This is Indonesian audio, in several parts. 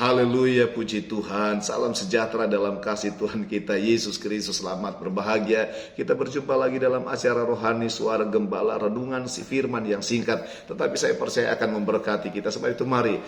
Haleluya, puji Tuhan. Salam sejahtera dalam kasih Tuhan kita Yesus Kristus. Selamat berbahagia. Kita berjumpa lagi dalam acara rohani Suara Gembala, renungan si firman yang singkat, tetapi saya percaya akan memberkati kita. Sebab itu mari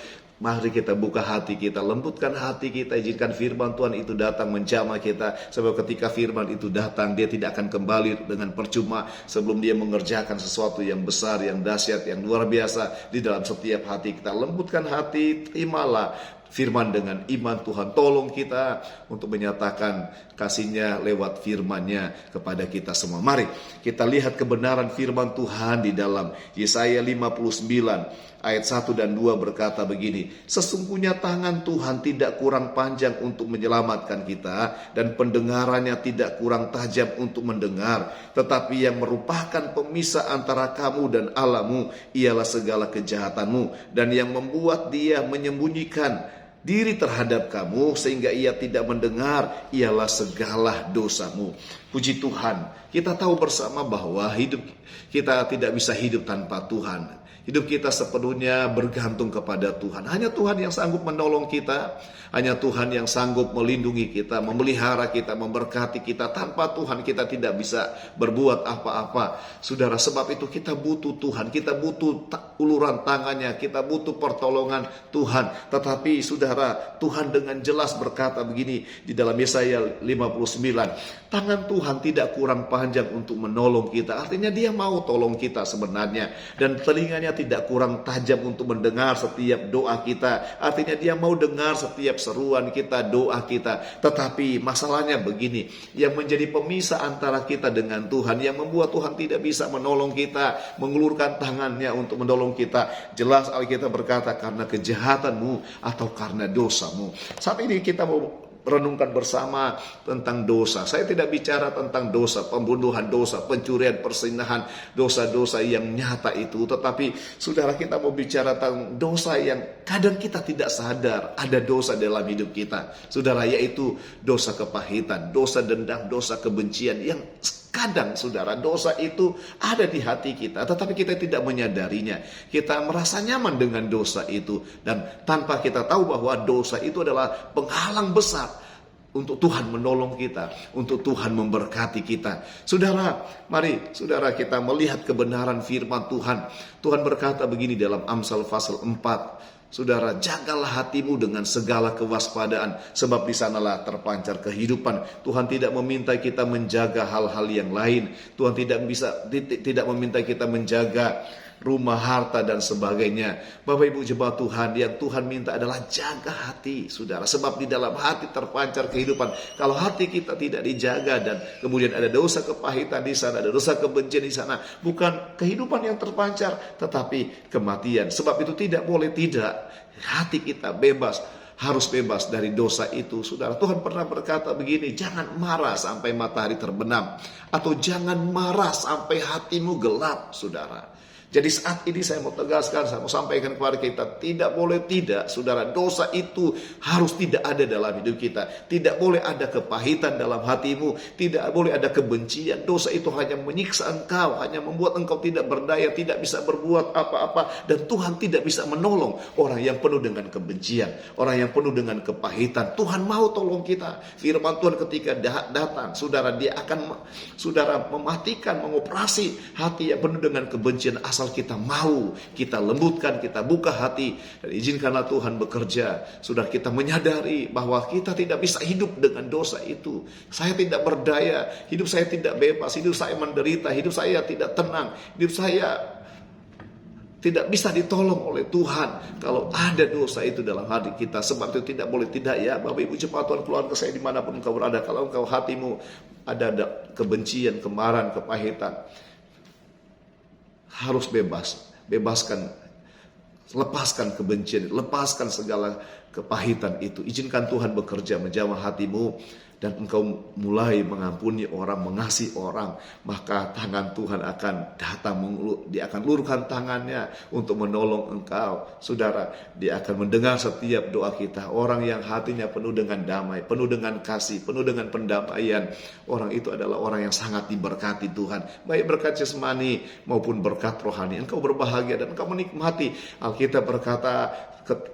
kita buka hati kita, lembutkan hati kita, izinkan firman Tuhan itu datang menjamah kita. Sebab ketika firman itu datang, dia tidak akan kembali dengan percuma sebelum dia mengerjakan sesuatu yang besar, yang dahsyat, yang luar biasa di dalam setiap hati kita. Lembutkan hati, terimalah firman dengan iman. Tuhan tolong kita untuk menyatakan kasih-Nya lewat firman-Nya kepada kita semua. Mari kita lihat kebenaran firman Tuhan di dalam Yesaya 59 ayat 1 dan 2 berkata begini: sesungguhnya tangan Tuhan tidak kurang panjang untuk menyelamatkan kita, dan pendengarannya tidak kurang tajam untuk mendengar. Tetapi yang merupakan pemisah antara kamu dan Allahmu ialah segala kejahatanmu, dan yang membuat Dia menyembunyikan diri terhadap kamu sehingga Ia tidak mendengar ialah segala dosamu. Puji Tuhan, kita tahu bersama bahwa hidup kita tidak bisa hidup tanpa Tuhan. Hidup kita sepenuhnya bergantung kepada Tuhan. Hanya Tuhan yang sanggup menolong kita. Hanya Tuhan yang sanggup melindungi kita, memelihara kita, memberkati kita. Tanpa Tuhan kita tidak bisa berbuat apa-apa. Saudara, sebab itu kita butuh Tuhan. Kita butuh uluran tangannya. Kita butuh pertolongan Tuhan. Tetapi saudara, Tuhan dengan jelas berkata begini di dalam Yesaya 59. Tangan Tuhan tidak kurang panjang untuk menolong kita. Artinya Dia mau tolong kita sebenarnya. Dan telinganya tidak kurang tajam untuk mendengar setiap doa kita. Artinya Dia mau dengar setiap seruan kita, doa kita. Tetapi masalahnya begini, yang menjadi pemisah antara kita dengan Tuhan, yang membuat Tuhan tidak bisa menolong kita, mengulurkan tangannya untuk menolong kita, jelas Alkitab berkata karena kejahatanmu atau karena dosamu. Saat ini kita mau renungkan bersama tentang dosa. Saya tidak bicara tentang dosa pembunuhan, dosa pencurian, persinahan, dosa-dosa yang nyata itu. Tetapi saudara, kita mau bicara tentang dosa yang kadang kita tidak sadar ada dosa dalam hidup kita. Saudara, yaitu dosa kepahitan, dosa dendam, dosa kebencian yang kadang saudara, dosa itu ada di hati kita, tetapi kita tidak menyadarinya. Kita merasa nyaman dengan dosa itu, dan tanpa kita tahu bahwa dosa itu adalah penghalang besar untuk Tuhan menolong kita, untuk Tuhan memberkati kita. Saudara, mari saudara kita melihat kebenaran firman Tuhan. Tuhan berkata begini dalam Amsal pasal 4. Saudara, jagalah hatimu dengan segala kewaspadaan, sebab di sanalah terpancar kehidupan. Tuhan tidak meminta kita menjaga hal-hal yang lain. Tuhan tidak meminta kita menjaga rumah, harta, dan sebagainya. Bapak Ibu jemaat Tuhan, yang Tuhan minta adalah jaga hati, saudara. Sebab di dalam hati terpancar kehidupan. Kalau hati kita tidak dijaga dan kemudian ada dosa kepahitan di sana, ada dosa kebencian di sana, bukan kehidupan yang terpancar, tetapi kematian. Sebab itu tidak boleh tidak. Hati kita bebas, harus bebas dari dosa itu, saudara. Tuhan pernah berkata begini, jangan marah sampai matahari terbenam, atau jangan marah sampai hatimu gelap, saudara. Jadi saat ini saya mau tegaskan, saya mau sampaikan kepada kita, tidak boleh tidak, saudara. Dosa itu harus tidak ada dalam hidup kita. Tidak boleh ada kepahitan dalam hatimu, tidak boleh ada kebencian. Dosa itu hanya menyiksa engkau, hanya membuat engkau tidak berdaya, tidak bisa berbuat apa-apa. Dan Tuhan tidak bisa menolong orang yang penuh dengan kebencian, orang yang penuh dengan kepahitan. Tuhan mau tolong kita. Firman Tuhan ketika datang, saudara, Dia akan mematikan, mengoperasi hati yang penuh dengan kebencian, asal kita mau, kita lembutkan, kita buka hati, dan izinkanlah Tuhan bekerja. Sudah kita menyadari bahwa kita tidak bisa hidup dengan dosa itu. Saya tidak berdaya, hidup saya tidak bebas, hidup saya menderita, hidup saya tidak tenang, hidup saya tidak bisa ditolong oleh Tuhan kalau ada dosa itu dalam hati kita. Sebab itu tidak boleh tidak, ya Bapak Ibu jemaat Tuhan, keluarga saya dimanapun engkau berada, kalau engkau hatimu ada kebencian, kemarahan, kepahitan, harus bebaskan, lepaskan kebencian, lepaskan segala kepahitan itu. Izinkan Tuhan bekerja menjamah hatimu, dan engkau mulai mengampuni orang, mengasihi orang, maka tangan Tuhan akan datang, Dia akan luruskan tangannya untuk menolong engkau. Saudara, Dia akan mendengar setiap doa kita. Orang yang hatinya penuh dengan damai, penuh dengan kasih, penuh dengan pendamaian, orang itu adalah orang yang sangat diberkati Tuhan, baik berkat jasmani maupun berkat rohani. Engkau berbahagia dan engkau menikmati. Alkitab berkata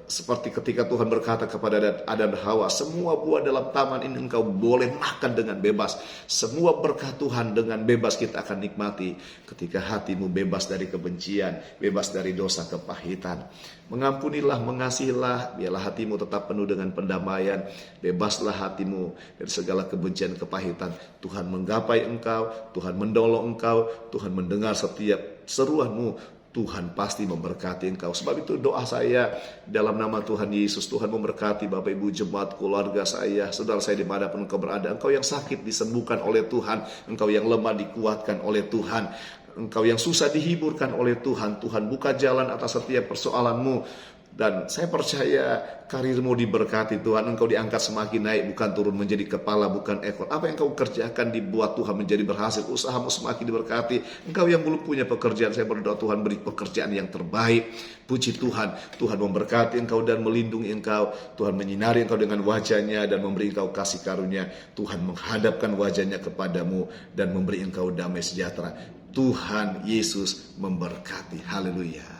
seperti ketika Tuhan berkata kepada Adam dan Hawa, semua buah dalam taman ini engkau boleh makan dengan bebas. Semua berkat Tuhan dengan bebas kita akan nikmati ketika hatimu bebas dari kebencian, bebas dari dosa kepahitan. Mengampunilah, mengasihilah, biarlah hatimu tetap penuh dengan pendamaian. Bebaslah hatimu dari segala kebencian, kepahitan. Tuhan menggapai engkau, Tuhan mendolong engkau, Tuhan mendengar setiap seruanmu. Tuhan pasti memberkati engkau. Sebab itu doa saya dalam nama Tuhan Yesus, Tuhan memberkati Bapak Ibu jemaat, keluarga saya, saudara saya dimanapun engkau berada. Engkau yang sakit disembuhkan oleh Tuhan, engkau yang lemah dikuatkan oleh Tuhan, engkau yang susah dihiburkan oleh Tuhan. Tuhan buka jalan atas setiap persoalanmu. Dan saya percaya karirmu diberkati Tuhan. Engkau diangkat semakin naik, bukan turun menjadi kepala, bukan ekor. Apa yang kau kerjakan dibuat Tuhan menjadi berhasil. Usahamu semakin diberkati. Engkau yang belum punya pekerjaan, saya berdoa Tuhan beri pekerjaan yang terbaik. Puji Tuhan, Tuhan memberkati engkau dan melindungi engkau. Tuhan menyinari engkau dengan wajahnya dan memberi engkau kasih karunia. Tuhan menghadapkan wajahnya kepadamu dan memberi engkau damai sejahtera. Tuhan Yesus memberkati. Haleluya.